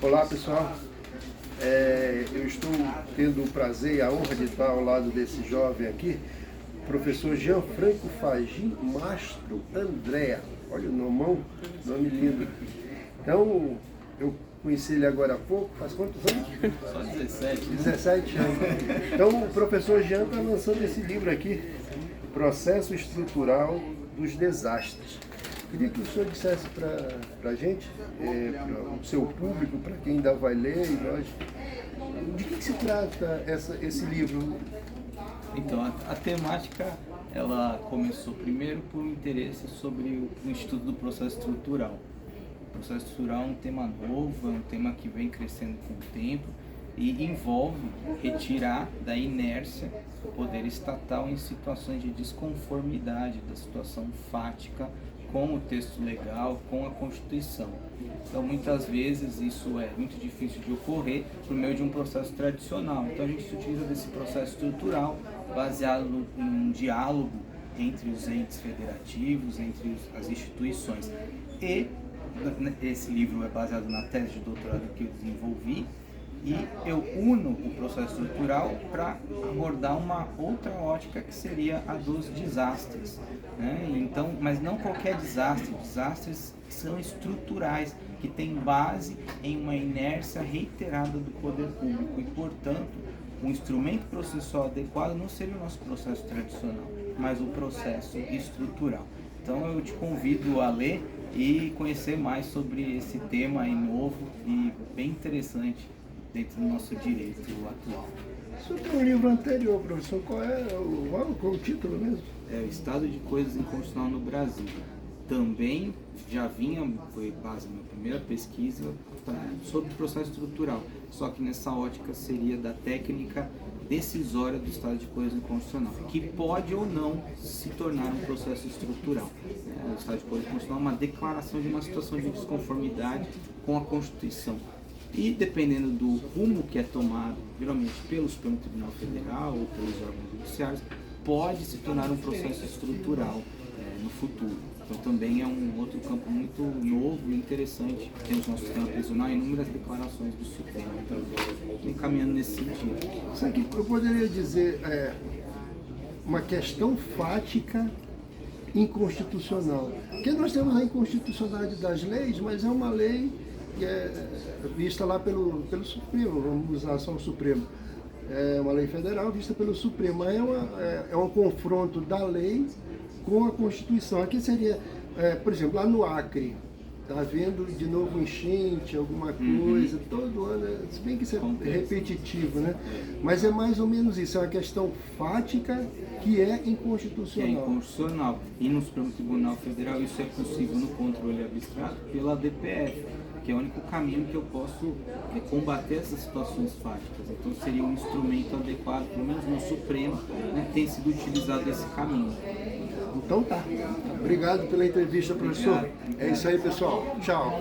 Olá pessoal, eu estou tendo o prazer e a honra de estar ao lado desse jovem aqui, professor Gianfranco Fagin Mastro Andrea. Olha o nome lindo. Então, eu conheci ele agora há pouco, faz quantos anos? Só 17. 17 anos. Então, o professor Jean está lançando esse livro aqui, Processo Estrutural dos Desastres. Queria que o senhor dissesse para a gente, para o seu público, para quem ainda vai ler, e nós, de que se trata esse livro? Então, a temática, ela começou primeiro por um interesse sobre o estudo do processo estrutural. O processo estrutural é um tema novo, é um tema que vem crescendo com o tempo e envolve retirar da inércia o poder estatal em situações de desconformidade da situação fática com o texto legal, com a Constituição. Então, muitas vezes, isso é muito difícil de ocorrer por meio de um processo tradicional. Então, a gente se utiliza desse processo estrutural baseado em um diálogo entre os entes federativos, entre as instituições. E esse livro é baseado na tese de doutorado que eu desenvolvi, e eu uno o processo estrutural para abordar uma outra ótica que seria a dos desastres, né? Então, mas não qualquer desastre, desastres que são estruturais, que têm base em uma inércia reiterada do poder público e, portanto, um instrumento processual adequado não seria o nosso processo tradicional, mas o processo estrutural. Então eu te convido a ler e conhecer mais sobre esse tema aí novo e bem interessante dentro do nosso direito atual. O senhor tem um livro anterior, professor, qual é o título mesmo? É o Estado de Coisas Inconstitucional no Brasil. Também já foi base da minha primeira pesquisa sobre processo estrutural, só que nessa ótica seria da técnica decisória do estado de coisas inconstitucional, que pode ou não se tornar um processo estrutural. O estado de coisas inconstitucional é uma declaração de uma situação de desconformidade com a Constituição. E dependendo do rumo que é tomado, geralmente pelo Supremo Tribunal Federal ou pelos órgãos judiciários, pode se tornar um processo estrutural no futuro. Então também é um outro campo muito novo e interessante. Temos no nosso sistema prisional inúmeras declarações do Supremo, então caminhando nesse sentido. Isso aqui eu poderia dizer uma questão fática inconstitucional. Porque nós temos a inconstitucionalidade das leis, mas é uma lei que é vista lá pelo Supremo, vamos usar só o Supremo. É uma lei federal vista pelo Supremo, mas é um confronto da lei com a Constituição. Aqui seria, por exemplo, lá no Acre, está havendo de novo enchente, alguma coisa, todo ano, se bem que isso é repetitivo, né? Mas é mais ou menos isso, é uma questão fática que é inconstitucional. É inconstitucional. E no Supremo Tribunal Federal isso é possível no controle abstrato pela DPF, que é o único caminho que eu posso combater essas situações fáticas. Então seria um instrumento adequado, pelo menos no Supremo, né, tem sido utilizado esse caminho. Então tá. Obrigado pela entrevista, professor. Obrigado. É isso aí, pessoal. Tchau.